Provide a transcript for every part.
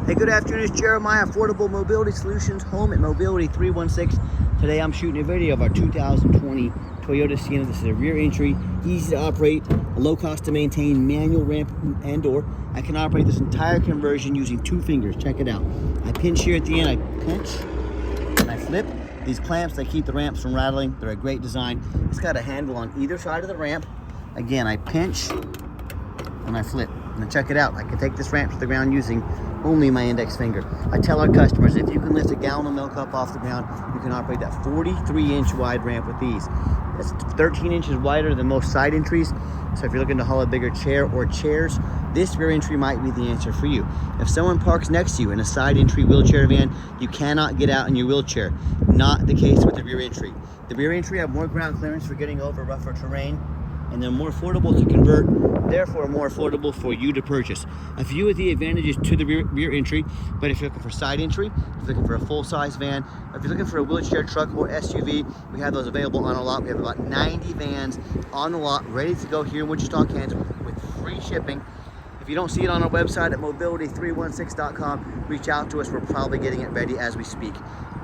Hey, good afternoon, it's Jeremiah, Affordable Mobility Solutions, home at Mobility 316. Today I'm shooting a video of our 2020 Toyota Sienna. This is a rear entry, easy to operate, low cost to maintain, manual ramp and door. I can operate this entire conversion using 2 fingers. Check it out. I pinch here at the end, I pinch, and I flip. These clamps, they keep the ramps from rattling. They're a great design. It's got a handle on either side of the ramp. Again, I pinch and I flip. And check it out, I can take this ramp to the ground using only my index finger. I tell our customers, if you can lift a gallon of milk up off the ground, you can operate that 43-inch wide ramp with these. It's 13 inches wider than most side entries. So if you're looking to haul a bigger chair or chairs, this rear entry might be the answer for you. If someone parks next to you in a side entry wheelchair van, you cannot get out in your wheelchair. Not the case with the rear entry. The rear entry have more ground clearance for getting over rougher terrain, and they're more affordable to convert, therefore more affordable for you to purchase. A few of the advantages to the rear entry, but if you're looking for side entry, if you're looking for a full-size van, or if you're looking for a wheelchair truck or SUV, we have those available on our lot. We have about 90 vans on the lot, ready to go here in Wichita, Kansas, with free shipping. If you don't see it on our website at mobility316.com, reach out to us. We're probably getting it ready as we speak.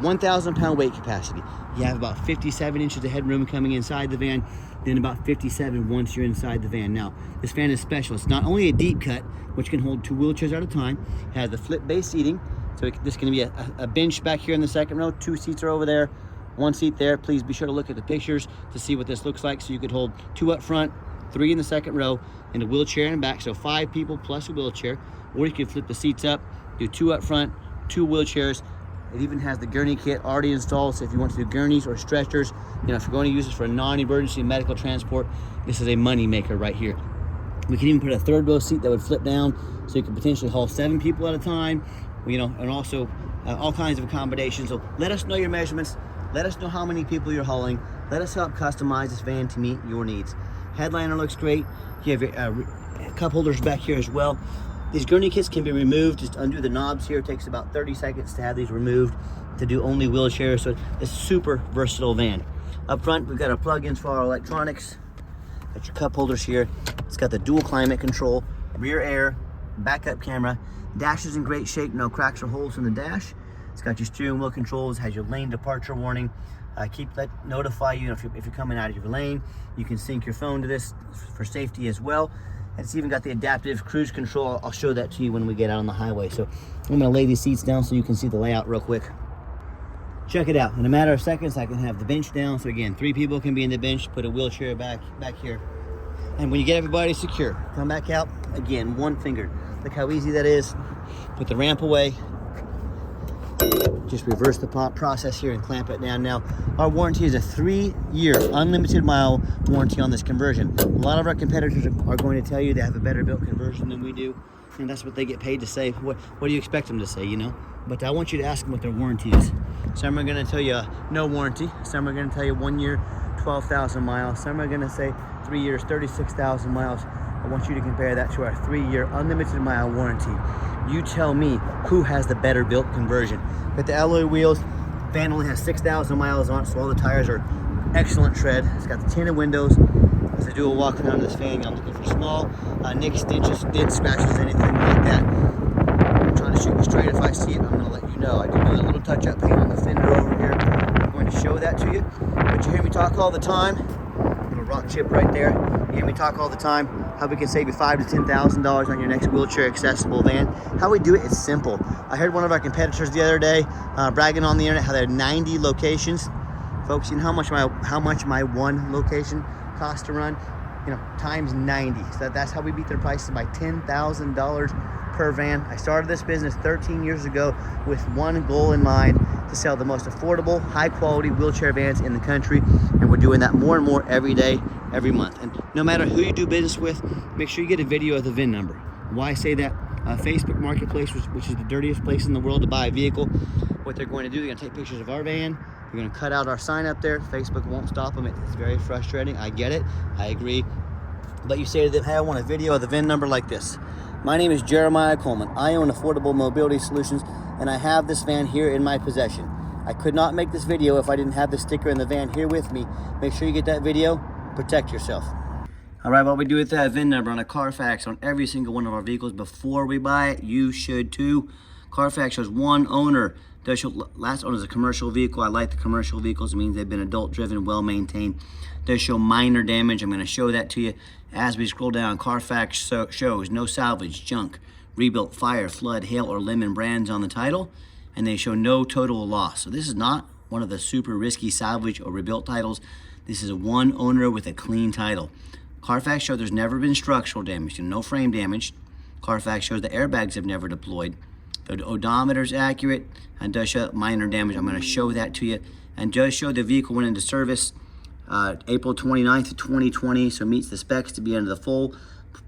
1,000 pound weight capacity. You have about 57 inches of headroom coming inside the van, then about 57 once you're inside the van. Now, this van is special. It's not only a deep cut, which can hold 2 wheelchairs at a time. It has the flip base seating. So this is going to be a bench back here in the second row. 2 seats are over there, 1 seat there. Please be sure to look at the pictures to see what this looks like. So you could hold 2 up front, 3 in the second row, and a wheelchair in the back. So 5 people plus a wheelchair. Or you could flip the seats up, do 2 up front, 2 wheelchairs. It even has the gurney kit already installed, so if you want to do gurneys or stretchers, you know, if you're going to use this for a non-emergency medical transport, this is a money maker right here. We can even put a 3rd row seat that would flip down, so you could potentially haul 7 people at a time, you know, and also all kinds of accommodations. So let us know your measurements, let us know how many people you're hauling, let us help customize this van to meet your needs. Headliner looks great. You have your cup holders back here as well. These gurney kits can be removed. Just undo the knobs here. It takes about 30 seconds to have these removed to do only wheelchairs. So it's a super versatile van. Up front, we've got our plug-ins for our electronics. Got your cup holders here. It's got the dual climate control, rear air, backup camera. Dash is in great shape. No cracks or holes in the dash. It's got your steering wheel controls. Has your lane departure warning. Notify you if you're coming out of your lane. You can sync your phone to this for safety as well. It's even got the adaptive cruise control. I'll show that to you when we get out on the highway. So I'm gonna lay these seats down so you can see the layout real quick. Check it out. In a matter of seconds, I can have the bench down. So again, 3 people can be in the bench, put a wheelchair back here. And when you get everybody secure, come back out, again, 1 finger. Look how easy that is. Put the ramp away. Just reverse the process here and clamp it down. Now, our warranty is a 3-year unlimited mile warranty on this conversion. A lot of our competitors are going to tell you they have a better built conversion than we do, and that's what they get paid to say. What do you expect them to say, you know? But I want you to ask them what their warranty is. Some are going to tell you no warranty. Some are going to tell you 1 year, 12,000 miles. Some are going to say 3 years, 36,000 miles. I want you to compare that to our 3-year unlimited mile warranty. You tell me who has the better built conversion. With the alloy wheels, van only has 6,000 miles on it, so all the tires are excellent tread. It's got the tinted windows. As I do a walk around this van, I'm looking for small nicks, dents, scratches, anything like that. I'm trying to shoot you straight. If I see it, I'm going to let you know. I do a little touch-up paint on the fender over here. I'm going to show that to you. But you hear me talk all the time. Little rock chip right there. You hear me talk all the time how we can save you $5,000 to $10,000 on your next wheelchair accessible van. How we do it is simple. I heard one of our competitors the other day bragging on the internet how they had 90 locations. Folks, you know how much my 1 location costs to run? You know, times 90. So that's how we beat their prices by $10,000 per van. I started this business 13 years ago with 1 goal in mind: to sell the most affordable, high-quality wheelchair vans in the country, and we're doing that more and more every day, every month. And no matter who you do business with, make sure you get a video of the VIN number. Why I say that? Facebook Marketplace, which is the dirtiest place in the world to buy a vehicle, what they're going to do, they're going to take pictures of our van, they're going to cut out our sign up there. Facebook won't stop them. It's very frustrating. I get it. I agree. But you say to them, hey, I want a video of the VIN number like this. My name is Jeremiah Coleman. I own Affordable Mobility Solutions, and I have this van here in my possession. I could not make this video if I didn't have the sticker in the van here with me. Make sure you get that video. Protect yourself. All right, what we do with that VIN number on a Carfax on every single one of our vehicles before we buy it, you should too. Carfax shows one owner. Does show last owner is a commercial vehicle. I like the commercial vehicles. It means they've been adult driven, well maintained. Does show minor damage. I'm going to show that to you as we scroll down. Carfax shows no salvage, junk, rebuilt, fire, flood, hail, or lemon brands on the title, and they show no total loss. So this is not one of the super risky salvage or rebuilt titles. This is a one owner with a clean title. Carfax shows there's never been structural damage and no frame damage. Carfax shows the airbags have never deployed. The odometer is accurate and does show minor damage. I'm going to show that to you, and does show the vehicle went into service April 29th of 2020, so meets the specs to be under the full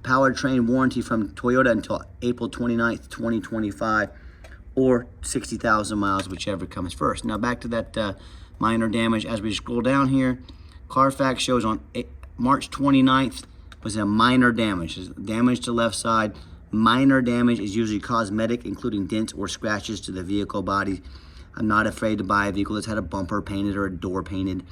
powertrain warranty from Toyota until April 29th, 2025, or 60,000 miles, whichever comes first. Now back to that minor damage. As we scroll down here, Carfax shows on March 29th was a minor damage. Damage to left side. Minor damage is usually cosmetic, including dents or scratches to the vehicle body. I'm not afraid to buy a vehicle that's had a bumper painted or a door painted.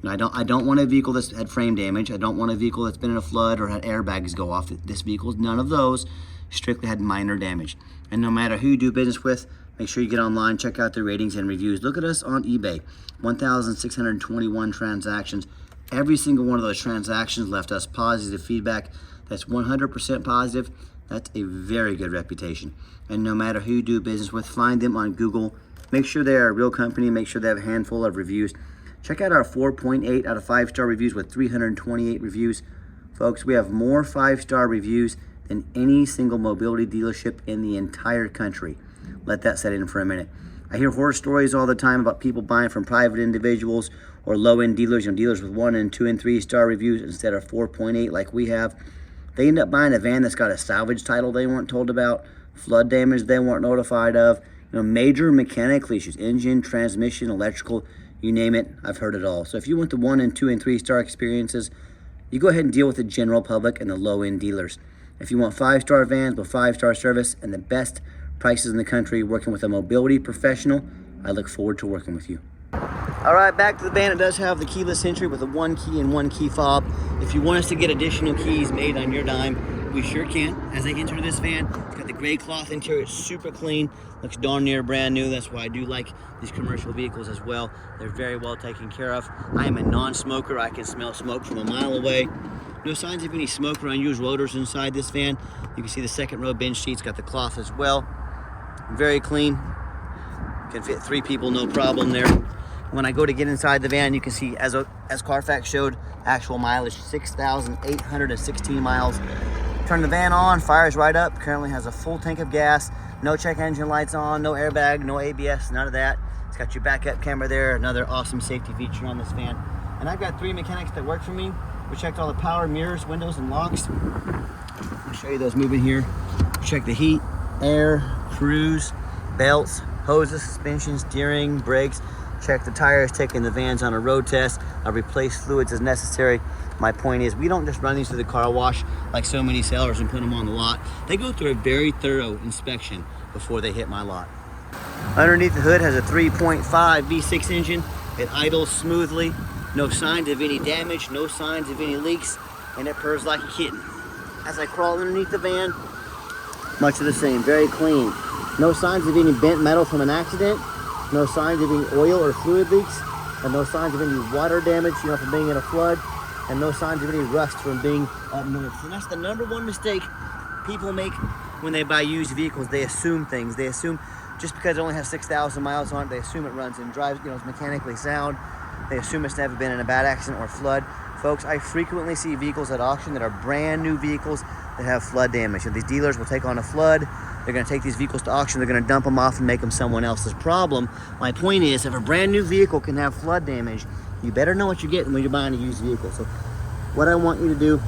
And I don't want a vehicle that's had frame damage. I don't want a vehicle that's been in a flood or had airbags go off. This vehicle's none of those. Strictly had minor damage. And no matter who you do business with, make sure you get online, check out the ratings and reviews. Look at us on eBay. 1,621 transactions. Every single one of those transactions left us positive feedback. That's 100% positive. That's a very good reputation. And no matter who you do business with, find them on Google. Make sure they are a real company. Make sure they have a handful of reviews. Check out our 4.8 out of 5-star reviews with 328 reviews. Folks, we have more 5-star reviews than any single mobility dealership in the entire country. Let that set in for a minute. I hear horror stories all the time about people buying from private individuals or low-end dealers, dealers with 1 and 2 and 3-star reviews instead of 4.8 like we have. They end up buying a van that's got a salvage title they weren't told about, flood damage they weren't notified of, major mechanical issues, engine, transmission, electrical, you name it, I've heard it all. So if you want the 1 and 2 and 3-star experiences, you go ahead and deal with the general public and the low-end dealers. If you want 5-star vans with 5-star service and the best prices in the country working with a mobility professional, I look forward to working with you. All right, back to the van. It does have the keyless entry with a 1 key and 1 key fob. If you want us to get additional keys made on your dime, we sure can. As I enter this van, it's got the gray cloth interior. It's super clean. Looks darn near brand new. That's why I do like these commercial vehicles as well. They're very well taken care of. I am a non-smoker. I can smell smoke from a mile away. No signs of any smoke or unusual odors inside this van. You can see the second row bench seats got the cloth as well. Very clean. Can fit 3 people, no problem there. When I go to get inside the van, you can see, as Carfax showed, actual mileage, 6,816 miles. Turn the van on, fires right up. Currently has a full tank of gas. No check engine lights on, no airbag, no ABS, none of that. It's got your backup camera there, another awesome safety feature on this van. And I've got 3 mechanics that work for me. We checked all the power, mirrors, windows, and locks. I'll show you those moving here. Check the heat, air, cruise, belts, hoses, suspension, steering, brakes. Check the tires, taking the vans on a road test. I'll replace fluids as necessary. My point is, we don't just run these through the car wash like so many sellers and put them on the lot. They go through a very thorough inspection before they hit my lot. Underneath the hood has a 3.5 V6 engine. It idles smoothly. No signs of any damage, no signs of any leaks, and it purrs like a kitten. As I crawl underneath the van, much of the same, very clean. No signs of any bent metal from an accident. No signs of any oil or fluid leaks, and no signs of any water damage, from being in a flood, and no signs of any rust from being up north. And that's the #1 mistake people make when they buy used vehicles. They assume things. They assume just because it only has 6,000 miles on it, they assume it runs and drives, is mechanically sound. They assume it's never been in a bad accident or flood. Folks, I frequently see vehicles at auction that are brand new vehicles that have flood damage. And these dealers will take on a flood. They're going to take these vehicles to auction. They're going to dump them off and make them someone else's problem. My point is, if a brand new vehicle can have flood damage, you better know what you're getting when you're buying a used vehicle. So what I want you to do,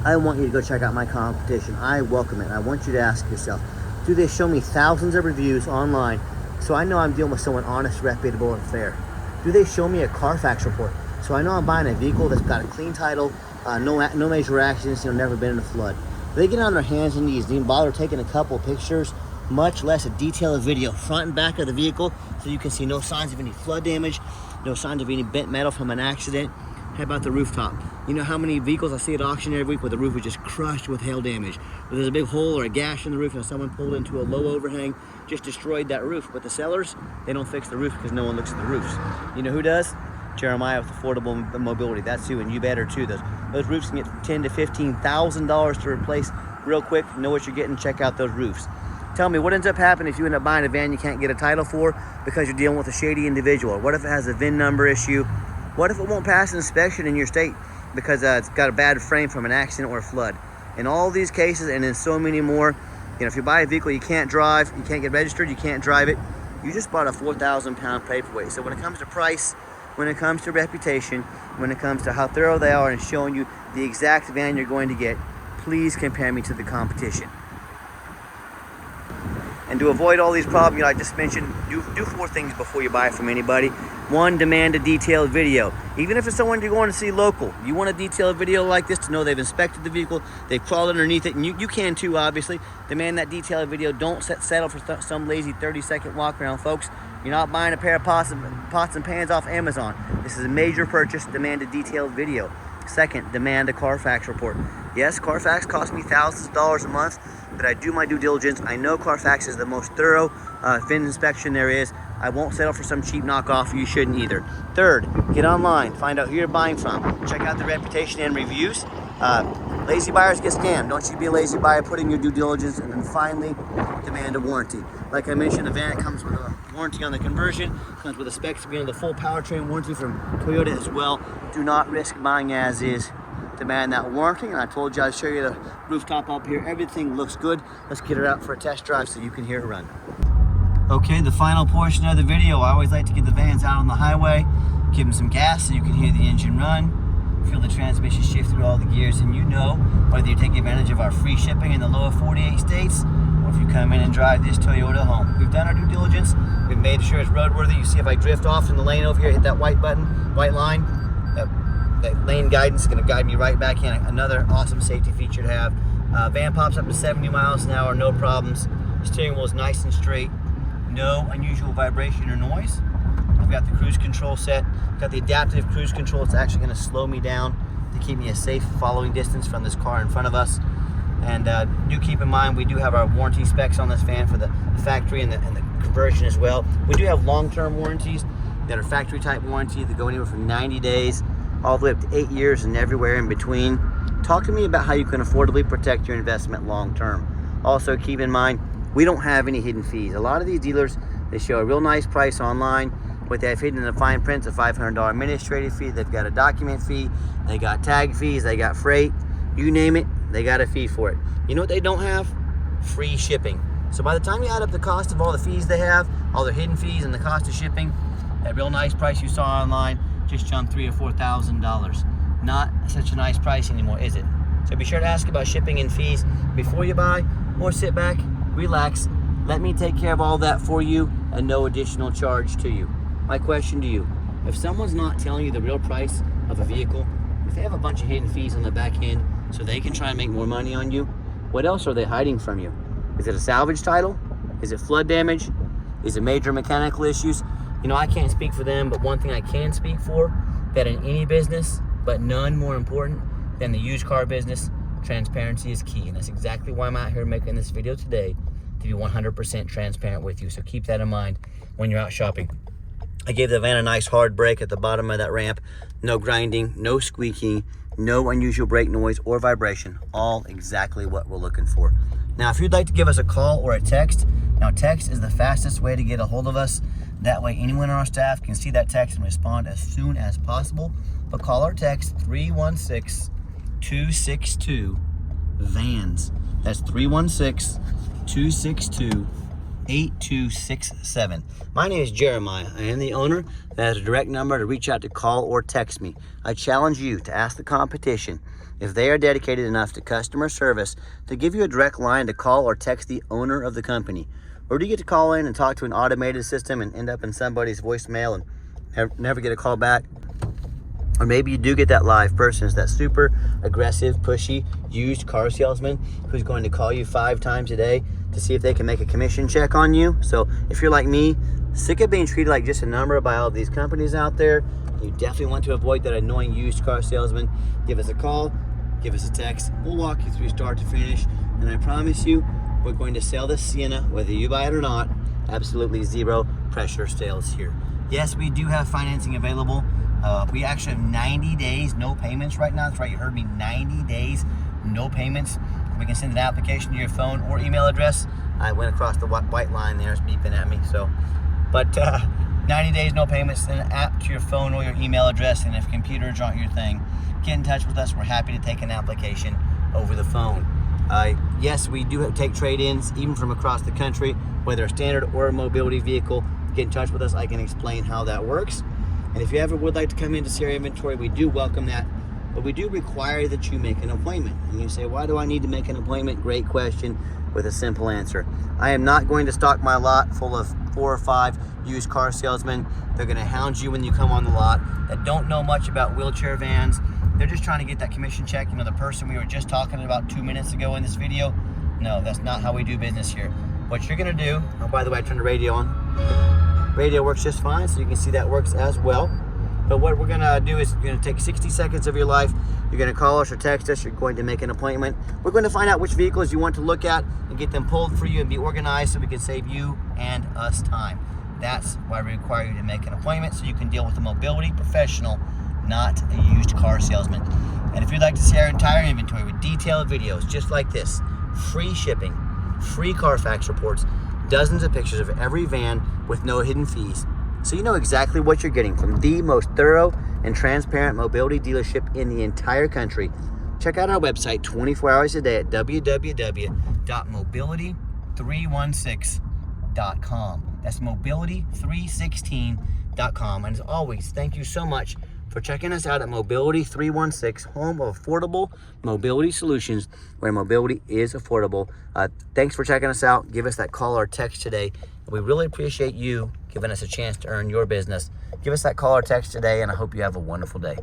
I want you to go check out my competition. I welcome it. I want you to ask yourself, do they show me thousands of reviews online so I know I'm dealing with someone honest, reputable, and fair? Do they show me a Carfax report so I know I'm buying a vehicle that's got a clean title, no major accidents, never been in a flood? They get on their hands and knees, they didn't bother taking a couple pictures, much less a detailed video, front and back of the vehicle, so you can see no signs of any flood damage, no signs of any bent metal from an accident, How about the rooftop? You know how many vehicles I see at auction every week where the roof is just crushed with hail damage, where there's a big hole or a gash in the roof and someone pulled into a low overhang, just destroyed that roof. But the sellers, they don't fix the roof because no one looks at the roofs. You know who does? Jeremiah with Affordable Mobility. That's who, and you better too. Those roofs can get $10,000 to $15,000 to replace real quick. Know what you're getting, check out those roofs. Tell me, what ends up happening if you end up buying a van you can't get a title for because you're dealing with a shady individual? What if it has a VIN number issue? What if it won't pass an inspection in your state because it's got a bad frame from an accident or a flood? In all these cases, and in so many more, you know, if you buy a vehicle you can't drive, you can't get registered, you can't drive it, you just bought a 4,000 pound paperweight. So when it comes to price, when it comes to reputation, when it comes to how thorough they are and showing you the exact van you're going to get, please compare me to the competition. And to avoid all these problems, you know, I just mentioned, do 4 things before you buy from anybody. 1, demand a detailed video. Even if it's someone you're going to see local, you want a detailed video like this to know they've inspected the vehicle, they've crawled underneath it, and you can too, obviously. Demand that detailed video. Don't settle for some lazy 30-second walk around, folks. You're not buying a pair of pots and pans off Amazon. This is a major purchase. Demand a detailed video. 2nd, demand a Carfax report. Yes, Carfax costs me thousands of dollars a month, but I do my due diligence. I know Carfax is the most thorough VIN inspection there is. I won't settle for some cheap knockoff. You shouldn't either. 3rd, get online. Find out who you're buying from. Check out the reputation and reviews. Lazy buyers get scammed. Don't you be a lazy buyer. Put in your due diligence. And then finally, demand a warranty. Like I mentioned, the van comes with a warranty on the conversion. Comes with a specs being the full powertrain warranty from Toyota as well. Do not risk buying as is. Demand that warranty. And I told you I'd show you the rooftop up here. Everything looks good. Let's get her out for a test drive so you can hear it run. Okay, the final portion of the video. I always like to get the vans out on the highway, give them some gas so you can hear the engine run, feel the transmission shift through all the gears, and you know whether you take advantage of our free shipping in the lower 48 states or if you come in and drive this Toyota home. We've done our due diligence. We've made sure it's roadworthy. You see if I drift off in the lane over here, hit that white button, white line, that lane guidance is going to guide me right back in. Another awesome safety feature to have. Van pops up to 70 miles an hour, no problems. Steering wheel is nice and straight. No unusual vibration or noise. I've got the cruise control set. Got the adaptive cruise control. It's actually going to slow me down to keep me a safe following distance from this car in front of us. And do keep in mind, we do have our warranty specs on this van for the factory and the conversion as well. We do have long-term warranties that are factory type warranty that go anywhere from 90 days all the way up to 8 years and everywhere in between. Talk to me about how you can affordably protect your investment long-term. Also keep in mind, we don't have any hidden fees. A lot of these dealers, they show a real nice price online, but they have hidden in the fine print a $500 administrative fee. They've got a document fee, they got tag fees, they got freight, you name it, they got a fee for it. You know what they don't have? Free shipping. So by the time you add up the cost of all the fees they have, all their hidden fees and the cost of shipping, that real nice price you saw online just jumped $3,000 or $4,000. Not such a nice price anymore, is it? So be sure to ask about shipping and fees before you buy, or sit back, relax, let me take care of all that for you and no additional charge to you. My question to you, if someone's not telling you the real price of a vehicle, if they have a bunch of hidden fees on the back end so they can try and make more money on you, what else are they hiding from you? Is it a salvage title? Is it flood damage? Is it major mechanical issues? You know, I can't speak for them, but one thing I can speak for, that in any business, but none more important than the used car business, transparency is key. And that's exactly why I'm out here making this video today, to be 100% transparent with you. So keep that in mind when you're out shopping. I gave the van a nice hard brake at the bottom of that ramp. No grinding, no squeaking, no unusual brake noise or vibration. All exactly what we're looking for. Now, if you'd like to give us a call or a text, now text is the fastest way to get a hold of us. That way anyone on our staff can see that text and respond as soon as possible. But call or text 316-262-VANS. That's 316-262-8267. My name is Jeremiah. I am the owner. That is a direct number to reach out to, call or text me. I challenge you to ask the competition if they are dedicated enough to customer service to give you a direct line to call or text the owner of the company. Or do you get to call in and talk to an automated system and end up in somebody's voicemail and never get a call back? Or maybe you do get that live person. It's that super aggressive, pushy, used car salesman who's going to call you 5 times a day to see if they can make a commission check on you. So if you're like me, sick of being treated like just a number by all these companies out there, You definitely want to avoid that annoying used car salesman. Give us a call, give us a text. We'll walk you through start to finish. And I promise you, we're going to sell this Sienna, whether you buy it or not. Absolutely zero pressure sales here. Yes, we do have financing available. We actually have 90 days, no payments right now. That's right, you heard me, 90 days, no payments. We can send an application to your phone or email address. I went across the white line there, it's beeping at me. But 90 days, no payments, send an app to your phone or your email address. And if computers aren't your thing, get in touch with us. We're happy to take an application over the phone. Yes, we do take trade-ins even from across the country, whether a standard or a mobility vehicle. Get in touch with us. I can explain how that works. And if you ever would like to come in to see our inventory, we do welcome that. But we do require that you make an appointment. And you say, why do I need to make an appointment? Great question with a simple answer. I am not going to stock my lot full of 4 or 5 used car salesmen. They're going to hound you when you come on the lot that don't know much about wheelchair vans. They're just trying to get that commission check. You know, the person we were just talking about 2 minutes ago in this video. No, that's not how we do business here. What you're going to do, oh, by the way, I turned the radio on. Radio works just fine, so you can see that works as well. But what we're gonna do is you're gonna take 60 seconds of your life. You're gonna call us or text us. You're going to make an appointment. We're going to find out which vehicles you want to look at and get them pulled for you and be organized so we can save you and us time. That's why we require you to make an appointment so you can deal with a mobility professional, not a used car salesman. And if you'd like to see our entire inventory with detailed videos just like this, free shipping, free Carfax reports, dozens of pictures of every van with no hidden fees, so you know exactly what you're getting from the most thorough and transparent mobility dealership in the entire country. Check out our website 24 hours a day at www.mobility316.com. That's mobility316.com. And as always, thank you so much for checking us out at Mobility 316, home of affordable mobility solutions, where mobility is affordable. Thanks for checking us out. Give us that call or text today. We really appreciate you giving us a chance to earn your business. Give us that call or text today, and I hope you have a wonderful day.